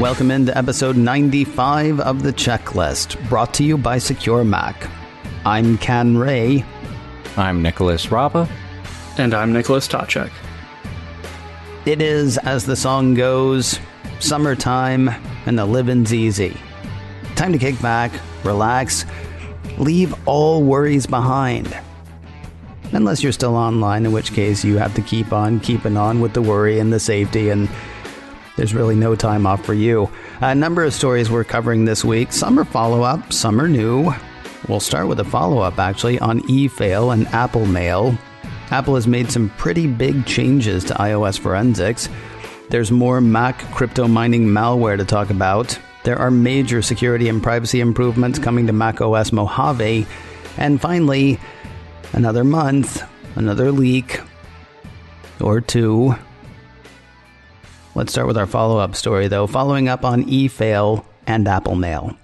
Welcome into episode 95 of The Checklist, brought to you by SecureMac. I'm Ken Ray. I'm Nicholas Rapa. And I'm Nicholas Tachek. It is, as the song goes, summertime and the living's easy. Time to kick back, relax, leave all worries behind. Unless you're still online, in which case you have to keep on keeping on with the worry and the safety, and there's really no time off for you. A number of stories we're covering this week. Some are follow-up, some are new. We'll start with a follow-up, actually, on eFail and Apple Mail. Apple has made some pretty big changes to iOS forensics. There's more Mac cryptomining malware to talk about. There are major security and privacy improvements coming to macOS Mojave. And finally, another month, another leak, or two. Let's start with our follow-up story, though, following up on eFail and Apple Mail.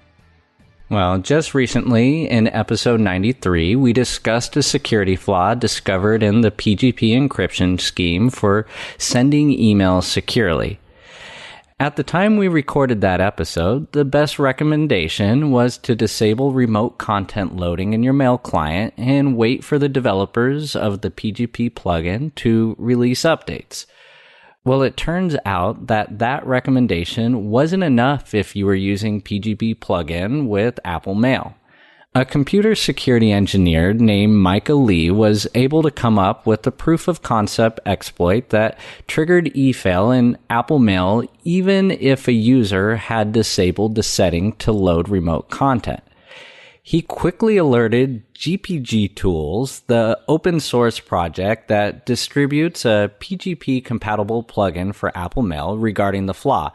Well, just recently, in episode 93, we discussed a security flaw discovered in the PGP encryption scheme for sending emails securely. At the time we recorded that episode, the best recommendation was to disable remote content loading in your mail client and wait for the developers of the PGP plugin to release updates. Well, it turns out that that recommendation wasn't enough if you were using PGP plugin with Apple Mail. A computer security engineer named Micah Lee was able to come up with a proof of concept exploit that triggered eFail in Apple Mail even if a user had disabled the setting to load remote content. He quickly alerted GPG Tools, the open source project that distributes a PGP-compatible plugin for Apple Mail, regarding the flaw.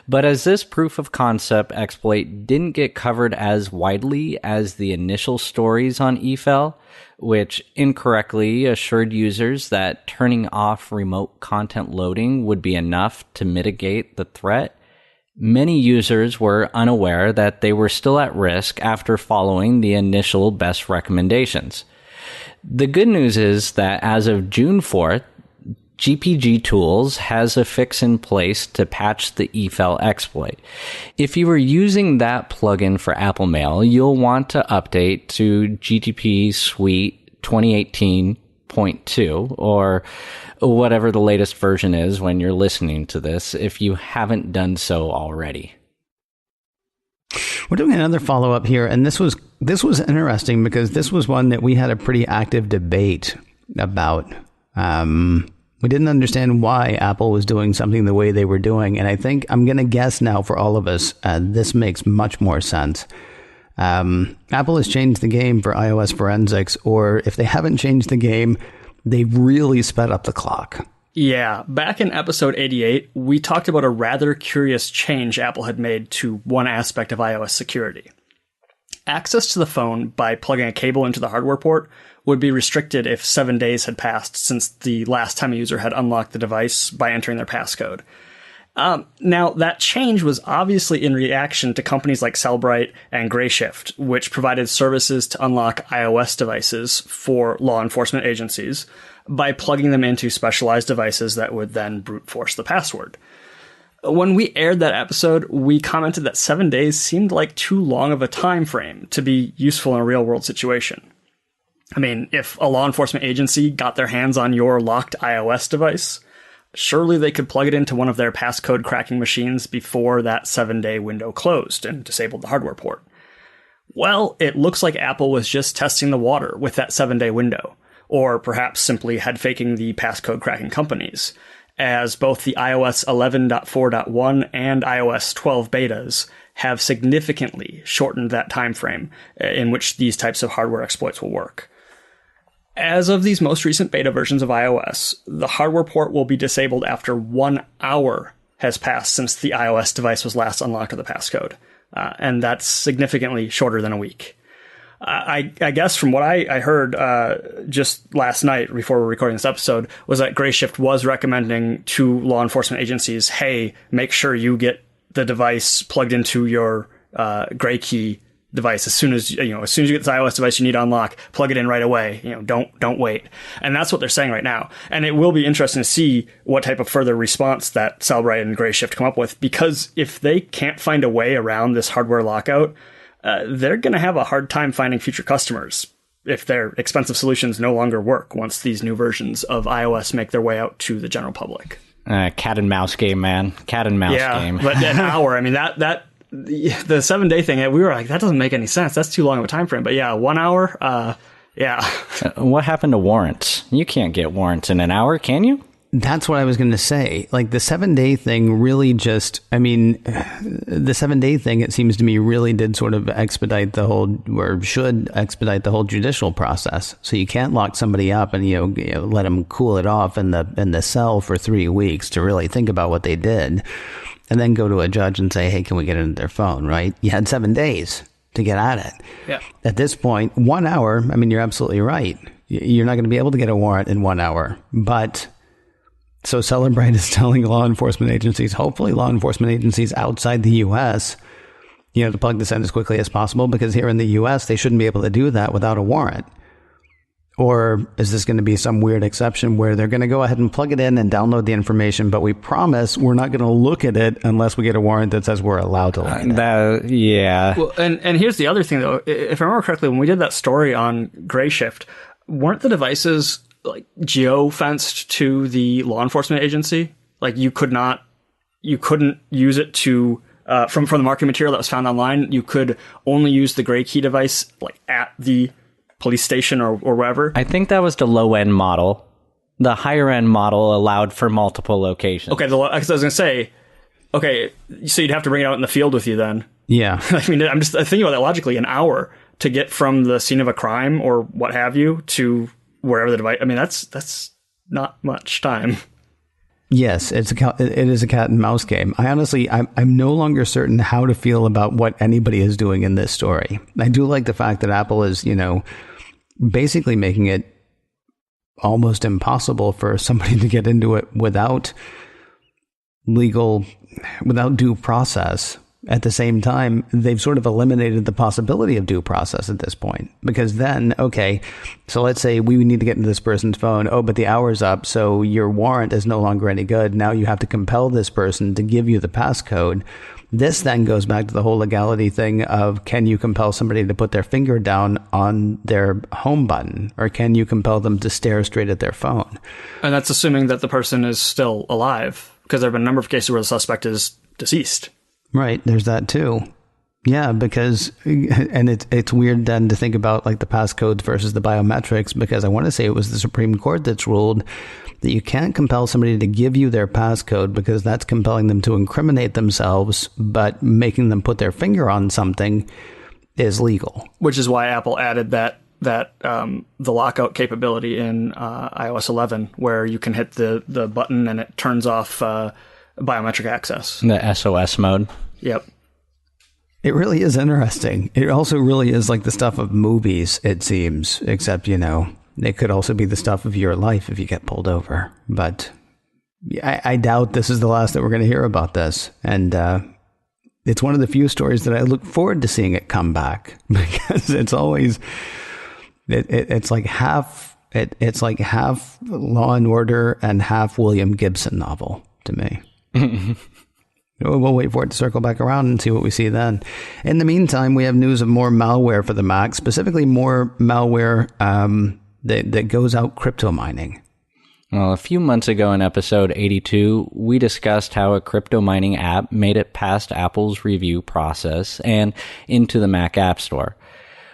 But as this proof of concept exploit didn't get covered as widely as the initial stories on eFail, which incorrectly assured users that turning off remote content loading would be enough to mitigate the threat, many users were unaware that they were still at risk after following the initial best recommendations. The good news is that as of June 4th, GPG Tools has a fix in place to patch the eFail exploit. If you were using that plugin for Apple Mail, you'll want to update to GTP Suite 2018.2 or whatever the latest version is when you're listening to this, if you haven't done so already. We're doing another follow-up here, and this was interesting because this was one that we had a pretty active debate about. We didn't understand why Apple was doing something the way they were doing, and I think I'm going to guess now for all of us, this makes much more sense. Apple has changed the game for iOS forensics, or if they haven't changed the game, they've really sped up the clock. Yeah, back in episode 88, we talked about a rather curious change Apple had made to one aspect of iOS security. Access to the phone by plugging a cable into the hardware port would be restricted if 7 days had passed since the last time a user had unlocked the device by entering their passcode. Now, that change was obviously in reaction to companies like Cellbrite and Grayshift, which provided services to unlock iOS devices for law enforcement agencies by plugging them into specialized devices that would then brute force the password. When we aired that episode, we commented that 7 days seemed like too long of a time frame to be useful in a real-world situation. I mean, if a law enforcement agency got their hands on your locked iOS device, surely they could plug it into one of their passcode cracking machines before that 7-day window closed and disabled the hardware port. Well, it looks like Apple was just testing the water with that 7-day window, or perhaps simply head faking the passcode cracking companies, as both the iOS 11.4.1 and iOS 12 betas have significantly shortened that time frame in which these types of hardware exploits will work. As of these most recent beta versions of iOS, the hardware port will be disabled after 1 hour has passed since the iOS device was last unlocked with the passcode. And that's significantly shorter than a week. I guess from what I heard just last night before we're recording this episode was that Grayshift was recommending to law enforcement agencies, hey, make sure you get the device plugged into your Gray Key device as soon as you get this iOS device you need to unlock, plug it in right away. Don't wait. And that's what they're saying right now. And it will be interesting to see what type of further response that Cellbrite and Grayshift come up with, because if they can't find a way around this hardware lockout, they're going to have a hard time finding future customers if their expensive solutions no longer work once these new versions of iOS make their way out to the general public. Cat and mouse game, man. Cat and mouse game. But an hour, I mean, the 7-day thing, we were like, that doesn't make any sense. That's too long of a time frame. But yeah, 1 hour, yeah. What happened to warrants? You can't get warrants in an hour, can you? That's what I was going to say. Like the 7-day thing really just, I mean, the 7-day thing, it seems to me, really did sort of expedite the whole, or should expedite the whole judicial process. So you can't lock somebody up and, let them cool it off in the cell for 3 weeks to really think about what they did, and then go to a judge and say, hey, can we get into their phone, right? You had 7 days to get at it. Yeah. At this point, 1 hour, I mean, you're absolutely right. You're not going to be able to get a warrant in 1 hour, but... So Cellbrite is telling law enforcement agencies, hopefully law enforcement agencies outside the U.S., to plug this in as quickly as possible, because here in the U.S., they shouldn't be able to do that without a warrant. Or is this going to be some weird exception where they're going to go ahead and plug it in and download the information, but we promise we're not going to look at it unless we get a warrant that says we're allowed to look at it? Yeah. Well, and here's the other thing, though. If I remember correctly, when we did that story on Grayshift, weren't the devices like geo-fenced to the law enforcement agency? Like you couldn't use it to from the marketing material that was found online. You could only use the Gray Key device like at the police station or wherever. I think that was the low end model. The higher end model allowed for multiple locations. Okay, because I was gonna say, okay, so you'd have to bring it out in the field with you then. Yeah. I mean, I'm just thinking about that logically. An hour to get from the scene of a crime or what have you to wherever the device. I mean, that's not much time. Yes, it is a cat and mouse game. I'm no longer certain how to feel about what anybody is doing in this story. I do like the fact that Apple is, basically making it almost impossible for somebody to get into it without due process. At the same time, they've sort of eliminated the possibility of due process at this point. Because then, okay, so let's say we need to get into this person's phone. Oh, but the hour's up, so your warrant is no longer any good. Now you have to compel this person to give you the passcode. This then goes back to the whole legality thing of, can you compel somebody to put their finger down on their home button? Or can you compel them to stare straight at their phone? And that's assuming that the person is still alive, because there have been a number of cases where the suspect is deceased. Right, there's that too. Yeah, because, and it's weird then to think about like the passcodes versus the biometrics, because I want to say it was the Supreme Court that's ruled that you can't compel somebody to give you their passcode because that's compelling them to incriminate themselves, but making them put their finger on something is legal. Which is why Apple added that the lockout capability in iOS 11, where you can hit the button and it turns off biometric access. The SOS mode. Yep. It really is interesting. It also really is like the stuff of movies, it seems, except, it could also be the stuff of your life if you get pulled over. But I doubt this is the last that we're going to hear about this. And it's one of the few stories that I look forward to seeing it come back, because it's always, it's like half Law and Order and half William Gibson novel to me. We'll wait for it to circle back around and see what we see then. In the meantime, we have news of more malware for the Mac, specifically more malware that goes out crypto mining. Well, a few months ago in episode 82, we discussed how a crypto mining app made it past Apple's review process and into the Mac App Store.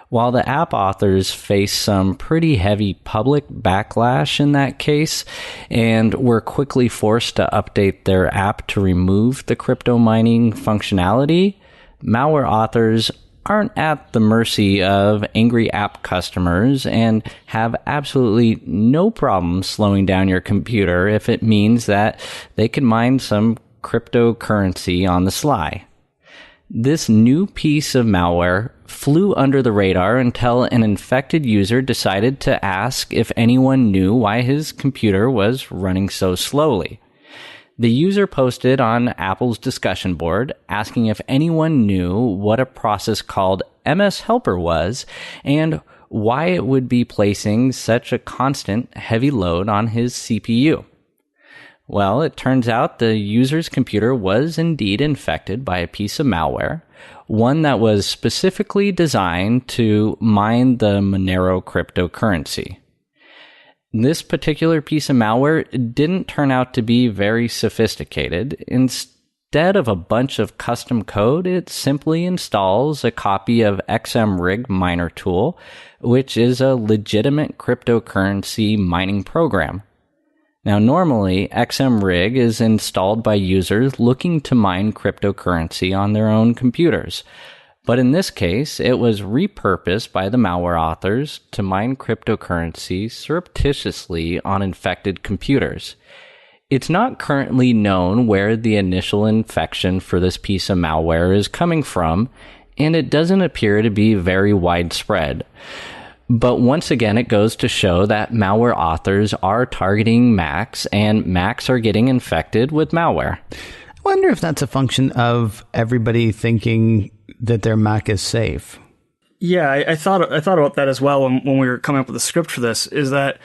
While the app authors faced some pretty heavy public backlash in that case and were quickly forced to update their app to remove the crypto mining functionality, malware authors aren't at the mercy of angry app customers and have absolutely no problem slowing down your computer if it means that they can mine some cryptocurrency on the sly. This new piece of malware flew under the radar until an infected user decided to ask if anyone knew why his computer was running so slowly. The user posted on Apple's discussion board asking if anyone knew what a process called MS Helper was and why it would be placing such a constant heavy load on his CPU. Well, it turns out the user's computer was indeed infected by a piece of malware, one that was specifically designed to mine the Monero cryptocurrency. This particular piece of malware didn't turn out to be very sophisticated. Instead of a bunch of custom code, it simply installs a copy of XMRig Miner Tool, which is a legitimate cryptocurrency mining program. Now, normally, XMRig is installed by users looking to mine cryptocurrency on their own computers. But in this case, it was repurposed by the malware authors to mine cryptocurrency surreptitiously on infected computers. It's not currently known where the initial infection for this piece of malware is coming from, and it doesn't appear to be very widespread. But once again, it goes to show that malware authors are targeting Macs, and Macs are getting infected with malware. I wonder if that's a function of everybody thinking that their Mac is safe. Yeah, I thought about that as well when we were coming up with a script for this, is that,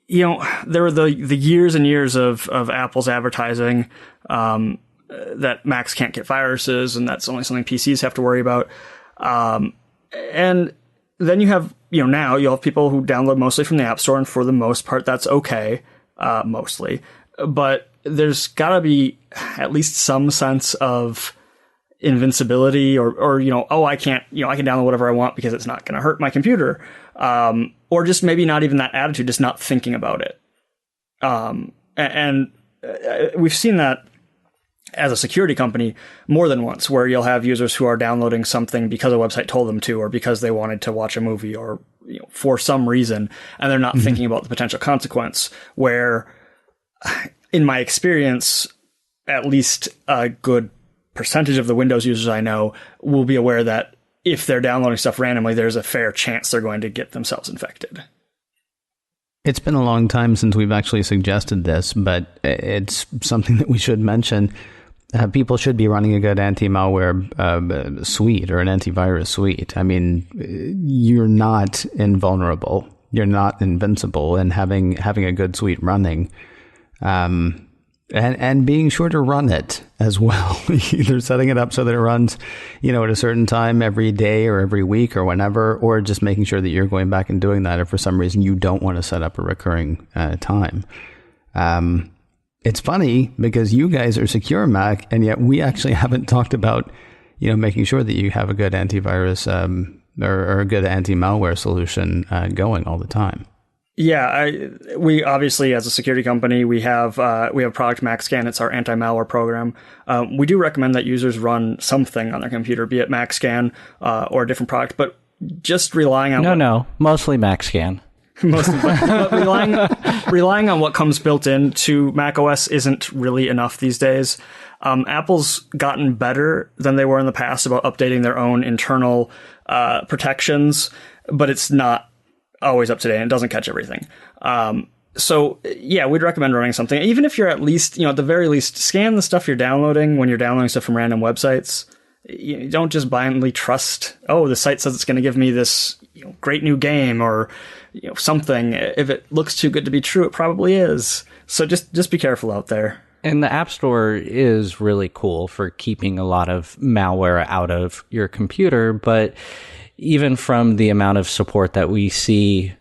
there were the years and years of Apple's advertising that Macs can't get viruses, and that's only something PCs have to worry about. And then you have, now you'll have people who download mostly from the App Store, and for the most part, that's okay, mostly. But there's got to be at least some sense of invincibility or I can't, I can download whatever I want because it's not going to hurt my computer. Or just maybe not even that attitude, just not thinking about it. And we've seen that as a security company more than once, where you'll have users who are downloading something because a website told them to, or because they wanted to watch a movie, or for some reason, and they're not thinking about the potential consequence. Where, in my experience, at least a good percentage of the Windows users I know will be aware that if they're downloading stuff randomly, there's a fair chance they're going to get themselves infected. It's been a long time since we've actually suggested this, but it's something that we should mention. People should be running a good anti-malware suite or an antivirus suite. I mean, you're not invulnerable. You're not invincible, and having a good suite running, and being sure to run it as well. Either setting it up so that it runs, at a certain time every day or every week or whenever, or just making sure that you're going back and doing that if for some reason you don't want to set up a recurring time. It's funny because you guys are SecureMac, and yet we actually haven't talked about, making sure that you have a good antivirus or a good anti-malware solution going all the time. Yeah, we obviously, as a security company, we have product MacScan. It's our anti-malware program. We do recommend that users run something on their computer, be it MacScan or a different product, but just relying on mostly MacScan. But relying on what comes built into macOS isn't really enough these days. Apple's gotten better than they were in the past about updating their own internal protections, but it's not always up to date, and it doesn't catch everything. So yeah, we'd recommend running something. Even if you're at least, at the very least, scan the stuff you're downloading when you're downloading stuff from random websites. You don't just blindly trust, the site says it's going to give me this great new game or something. If it looks too good to be true, it probably is. So just be careful out there. And the App Store is really cool for keeping a lot of malware out of your computer, but even from the amount of support that we see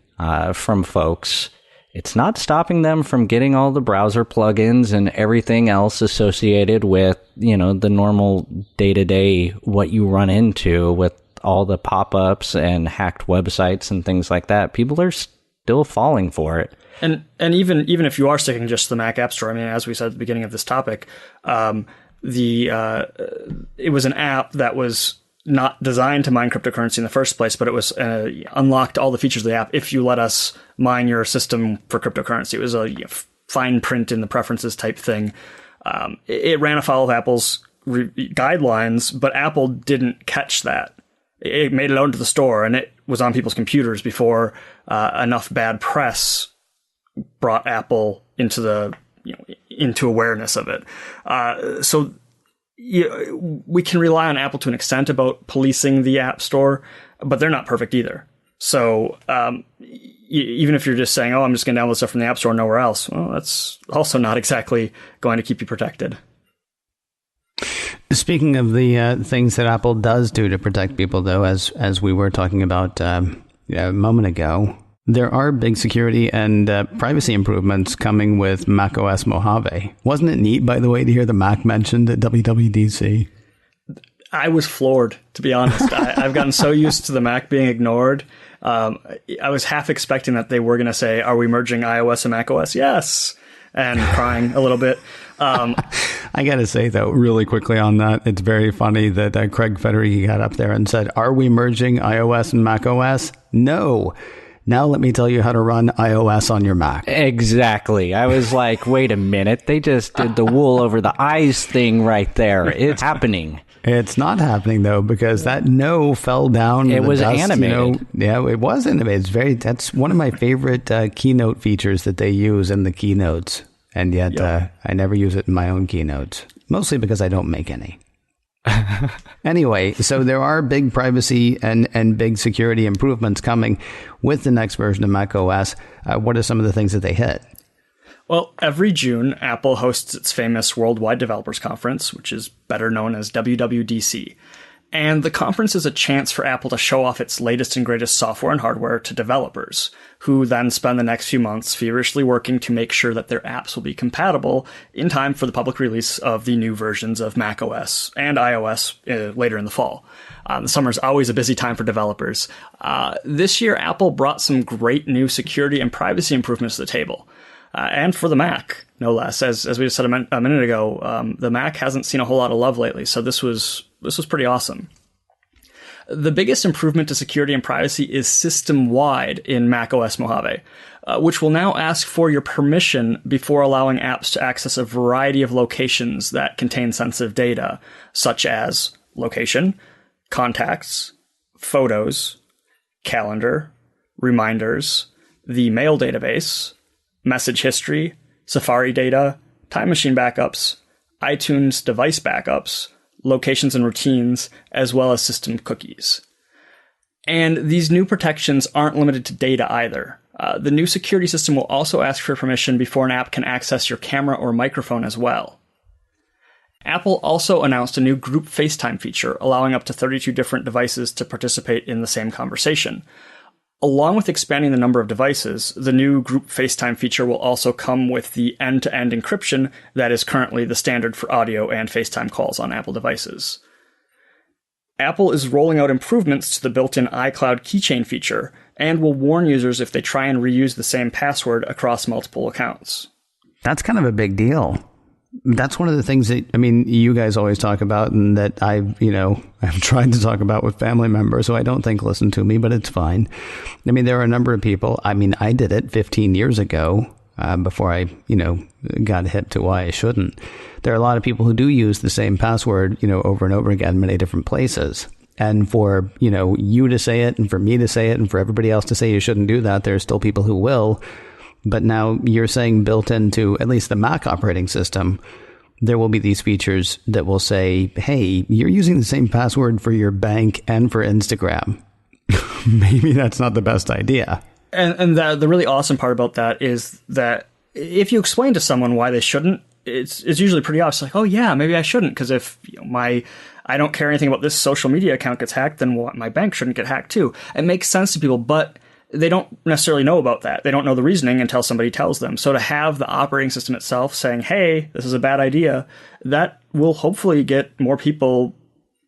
from folks, it's not stopping them from getting all the browser plugins and everything else associated with, the normal day-to-day what you run into with all the pop-ups and hacked websites and things like that. People are still falling for it. And even if you are sticking just to the Mac App Store, I mean, as we said at the beginning of this topic, it was an app that was not designed to mine cryptocurrency in the first place, but it was unlocked all the features of the app if you let us mine your system for cryptocurrency. It was a fine print in the preferences type thing. It ran afoul of Apple's guidelines, but Apple didn't catch that. It made it out into the store, and it was on people's computers before enough bad press brought Apple into into awareness of it. So we can rely on Apple to an extent about policing the App Store, but they're not perfect either. So even if you're just saying, oh, I'm just going to download stuff from the App Store nowhere else, well, that's also not exactly going to keep you protected. Speaking of the things that Apple does do to protect people, though, as we were talking about a moment ago, there are big security and privacy improvements coming with macOS Mojave. Wasn't it neat, by the way, to hear the Mac mentioned at WWDC? I was floored, to be honest. I've gotten so used to the Mac being ignored. I was half expecting that they were going to say, are we merging iOS and macOS? Yes. And crying a little bit. I got to say, though, really quickly on that, it's very funny that Craig Federighi got up there and said, are we merging iOS and macOS? No. Now let me tell you how to run iOS on your Mac. Exactly. I was like, wait a minute. They just did the wool over the eyes thing right there. It's happening. It's not happening, though, because that no fell down. It was dust, animated. Yeah, it was animated. That's one of my favorite keynote features that they use in the keynotes. And yet I never use it in my own keynotes, mostly because I don't make any. Anyway, so there are big privacy and big security improvements coming with the next version of macOS. What are some of the things that they hit? Well, every June, Apple hosts its famous Worldwide Developers Conference, which is better known as WWDC. And the conference is a chance for Apple to show off its latest and greatest software and hardware to developers, who then spend the next few months feverishly working to make sure that their apps will be compatible in time for the public release of the new versions of macOS and iOS later in the fall. The summer is always a busy time for developers. This year, Apple brought some great new security and privacy improvements to the table. And for the Mac, no less. As we just said a minute ago, the Mac hasn't seen a whole lot of love lately, so this was pretty awesome. The biggest improvement to security and privacy is system-wide in macOS Mojave, which will now ask for your permission before allowing apps to access a variety of locations that contain sensitive data, such as location, contacts, photos, calendar, reminders, the mail database, message history, Safari data, Time Machine backups, iTunes device backups, locations and routines, as well as system cookies. And these new protections aren't limited to data either. The new security system will also ask for permission before an app can access your camera or microphone as well. Apple also announced a new group FaceTime feature, allowing up to 32 different devices to participate in the same conversation. Along with expanding the number of devices, the new group FaceTime feature will also come with the end-to-end encryption that is currently the standard for audio and FaceTime calls on Apple devices. Apple is rolling out improvements to the built-in iCloud keychain feature and will warn users if they try and reuse the same password across multiple accounts. That's kind of a big deal. That's one of the things that, you guys always talk about and that I've tried to talk about with family members who I don't think listen to me, but it's fine. There are a number of people. I did it 15 years ago before I, got hip to why I shouldn't. There are a lot of people who do use the same password, over and over again in many different places. And for, you to say it and for me to say it and for everybody else to say you shouldn't do that, there's still people who will. But now you're saying built into at least the Mac operating system, there will be these features that will say, hey, you're using the same password for your bank and for Instagram. Maybe that's not the best idea. And the really awesome part about that is that if you explain to someone why they shouldn't, it's usually pretty obvious. Like, oh yeah, maybe I shouldn't, because if I don't care anything about this social media account gets hacked, then my bank shouldn't get hacked too. It makes sense to people, but they don't necessarily know about that. They don't know the reasoning until somebody tells them. So to have the operating system itself saying, hey, this is a bad idea, that will hopefully get more people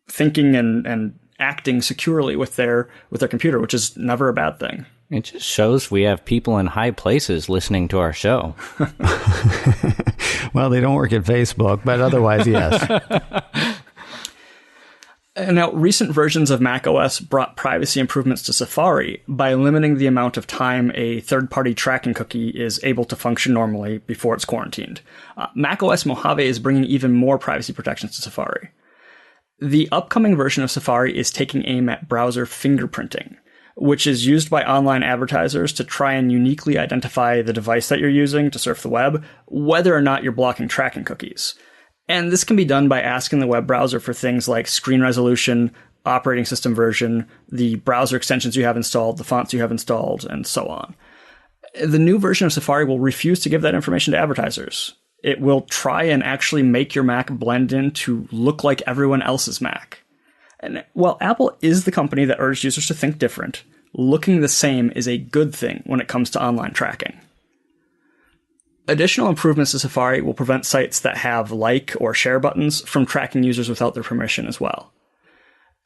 thinking and acting securely with their computer, which is never a bad thing. It just shows we have people in high places listening to our show. Well, they don't work at Facebook, but otherwise, yes. Now, recent versions of macOS brought privacy improvements to Safari by limiting the amount of time a third-party tracking cookie is able to function normally before it's quarantined. macOS Mojave is bringing even more privacy protections to Safari. The upcoming version of Safari is taking aim at browser fingerprinting, which is used by online advertisers to try and uniquely identify the device that you're using to surf the web, whether or not you're blocking tracking cookies. And this can be done by asking the web browser for things like screen resolution, operating system version, the browser extensions you have installed, the fonts you have installed, and so on. The new version of Safari will refuse to give that information to advertisers. It will try and actually make your Mac blend in to look like everyone else's Mac. And while Apple is the company that urged users to think different, looking the same is a good thing when it comes to online tracking. Additional improvements to Safari will prevent sites that have like or share buttons from tracking users without their permission as well.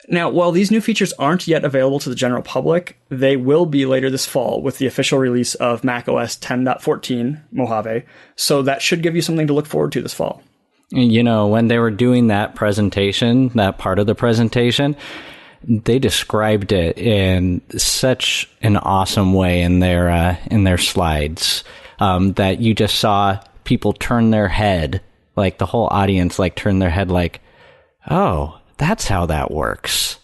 Now, while these new features aren't yet available to the general public, they will be later this fall with the official release of macOS 10.14 Mojave, so that should give you something to look forward to this fall. You know, when they were doing that presentation, that part of the presentation, they described it in such an awesome way in their slides that you just saw people turn their head, like the whole audience, like turn their head like, oh, that's how that works.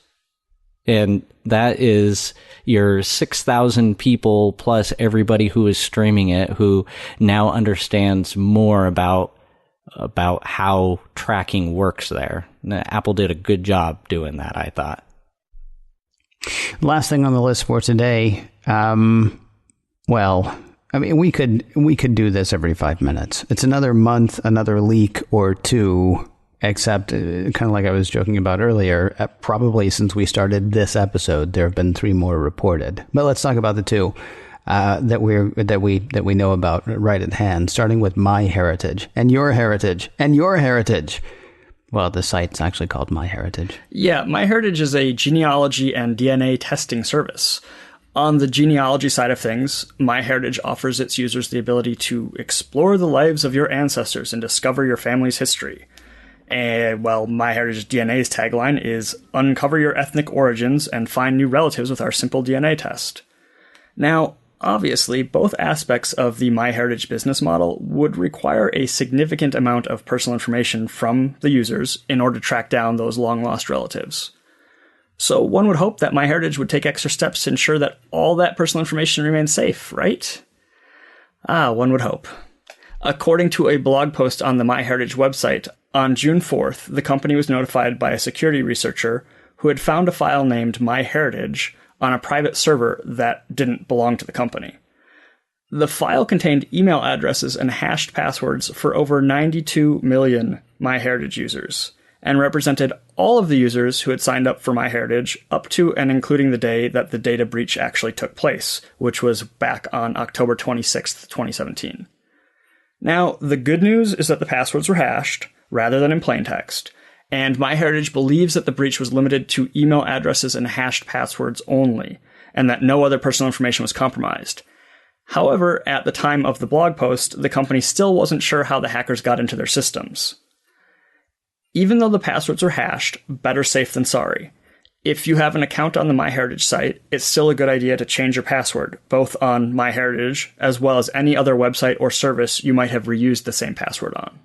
And that is your 6,000 people plus everybody who is streaming it who now understands more about how tracking works there. Apple did a good job doing that, I thought. Last thing on the list for today. Well, I mean, we could do this every 5 minutes. It's another month, another leak or two. Except, kind of like I was joking about earlier, probably since we started this episode, there have been 3 more reported. But let's talk about the 2 that we know about right at hand. Starting with MyHeritage and your heritage and your heritage. Well, the site's actually called MyHeritage. Yeah, MyHeritage is a genealogy and DNA testing service. On the genealogy side of things, MyHeritage offers its users the ability to explore the lives of your ancestors and discover your family's history. And, well, MyHeritage DNA's tagline is, uncover your ethnic origins and find new relatives with our simple DNA test. Now, obviously, both aspects of the MyHeritage business model would require a significant amount of personal information from the users in order to track down those long-lost relatives. So one would hope that MyHeritage would take extra steps to ensure that all that personal information remains safe, right? One would hope. According to a blog post on the MyHeritage website, on June 4th, the company was notified by a security researcher who had found a file named MyHeritage on a private server that didn't belong to the company. The file contained email addresses and hashed passwords for over 92 million MyHeritage users, and represented all of the users who had signed up for MyHeritage up to and including the day that the data breach actually took place, which was back on October 26th, 2017. Now, the good news is that the passwords were hashed, rather than in plain text, and MyHeritage believes that the breach was limited to email addresses and hashed passwords only, and that no other personal information was compromised. However, at the time of the blog post, the company still wasn't sure how the hackers got into their systems. Even though the passwords were hashed, better safe than sorry. If you have an account on the MyHeritage site, it's still a good idea to change your password, both on MyHeritage as well as any other website or service you might have reused the same password on.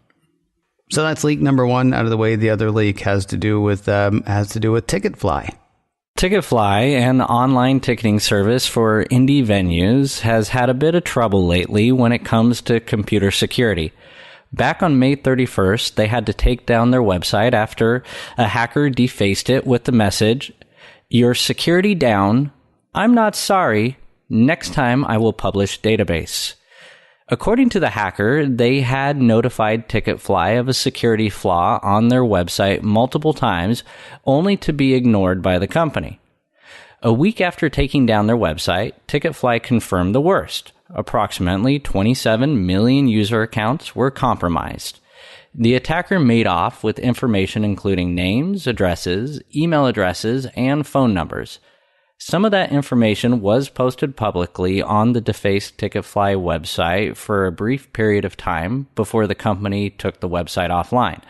So that's leak number 1 out of the way. The other leak has to do with TicketFly. TicketFly, an online ticketing service for indie venues, has had a bit of trouble lately when it comes to computer security. Back on May 31st, they had to take down their website after a hacker defaced it with the message, "Your security down. I'm not sorry. Next time I will publish database." According to the hacker, they had notified TicketFly of a security flaw on their website multiple times, only to be ignored by the company. A week after taking down their website, TicketFly confirmed the worst. Approximately 27 million user accounts were compromised. The attacker made off with information including names, addresses, email addresses, and phone numbers. Some of that information was posted publicly on the defaced TicketFly website for a brief period of time before the company took the website offline.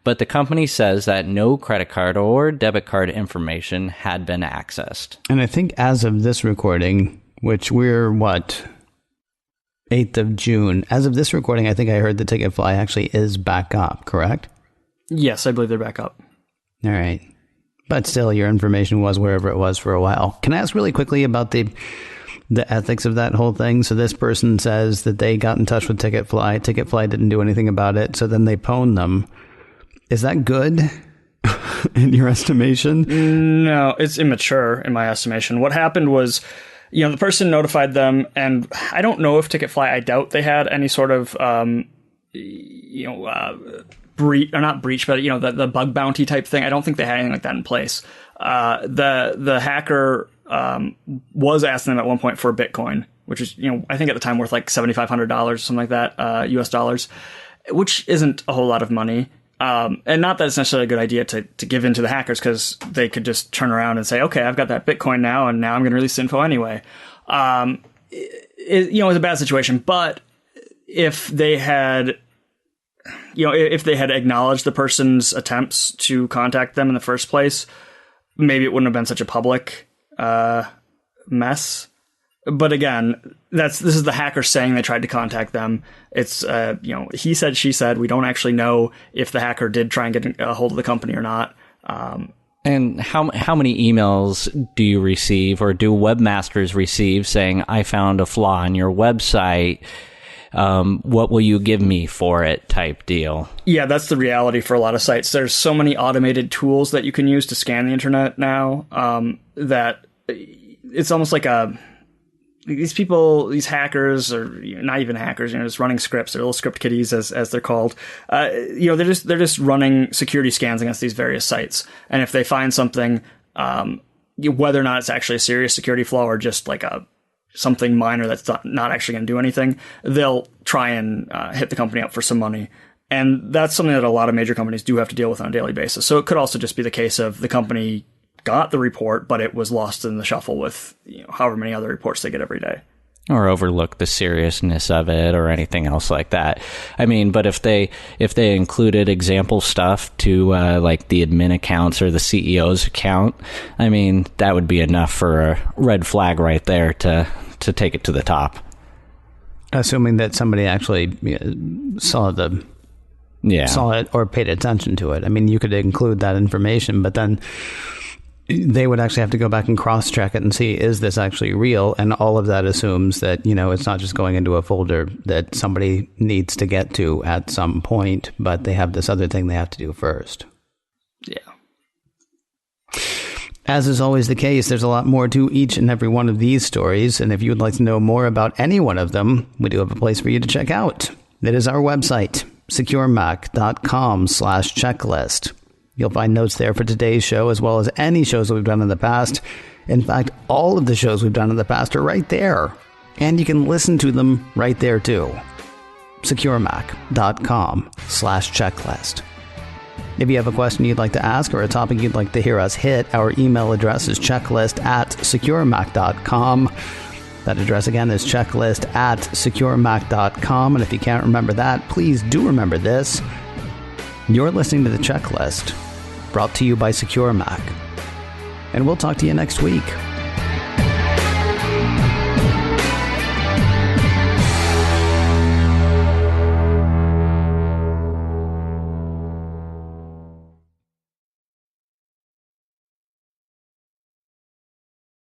But the company says that no credit card or debit card information had been accessed. And I think as of this recording, which we're 8th of June, as of this recording, I think I heard that TicketFly actually is back up, correct? Yes, I believe they're back up. All right. But still, your information was wherever it was for a while. Can I ask really quickly about the ethics of that whole thing? So this person says that they got in touch with TicketFly. TicketFly didn't do anything about it. So then they pwned them. Is that good in your estimation? No, it's immature in my estimation. What happened was, the person notified them, and I don't know if TicketFly, I doubt they had any sort of, breach, or not breach, but, the bug bounty type thing. I don't think they had anything like that in place. The hacker was asking them at one point for a Bitcoin, which is, I think at the time worth like $7,500, something like that, US dollars, which isn't a whole lot of money. And not that it's necessarily a good idea to give in to the hackers, because they could just turn around and say, okay, I've got that Bitcoin now, and now I'm going to release the info anyway. It was a bad situation. But if they had, if they had acknowledged the person's attempts to contact them in the first place, maybe it wouldn't have been such a public mess. But again, this is the hacker saying they tried to contact them. It's, he said, she said. We don't actually know if the hacker did try and get a hold of the company or not. And how many emails do you receive, or do webmasters receive, saying, I found a flaw in your website, what will you give me for it, type deal? Yeah, that's the reality for a lot of sites. There's so many automated tools that you can use to scan the internet now, that it's almost like these people, these hackers, or not even hackers, just running scripts, or little script kiddies as they're called. They're just running security scans against these various sites. And if they find something, whether or not it's actually a serious security flaw or just like something minor that's not actually going to do anything, they'll try and hit the company up for some money. And that's something that a lot of major companies do have to deal with on a daily basis. So it could also just be the case of the company got the report, but it was lost in the shuffle with however many other reports they get every day, or overlook the seriousness of it, or anything else like that. I mean, but if they included example stuff to like the admin accounts or the CEO's account, I mean, that would be enough for a red flag right there to take it to the top. Assuming that somebody actually saw it or paid attention to it. I mean, you could include that information, but then they would actually have to go back and cross-check it and see, is this actually real? And all of that assumes that, it's not just going into a folder that somebody needs to get to at some point, but they have this other thing they have to do first. Yeah. As is always the case, there's a lot more to each and every one of these stories. And if you would like to know more about any one of them, we do have a place for you to check out. It is our website, SecureMac.com/checklist. You'll find notes there for today's show, as well as any shows that we've done in the past. In fact, all of the shows we've done in the past are right there. And you can listen to them right there, too. SecureMac.com/checklist. If you have a question you'd like to ask, or a topic you'd like to hear us hit, our email address is checklist@securemac.com. That address again is checklist@securemac.com. And if you can't remember that, please do remember this. You're listening to The Checklist, brought to you by SecureMac. And we'll talk to you next week.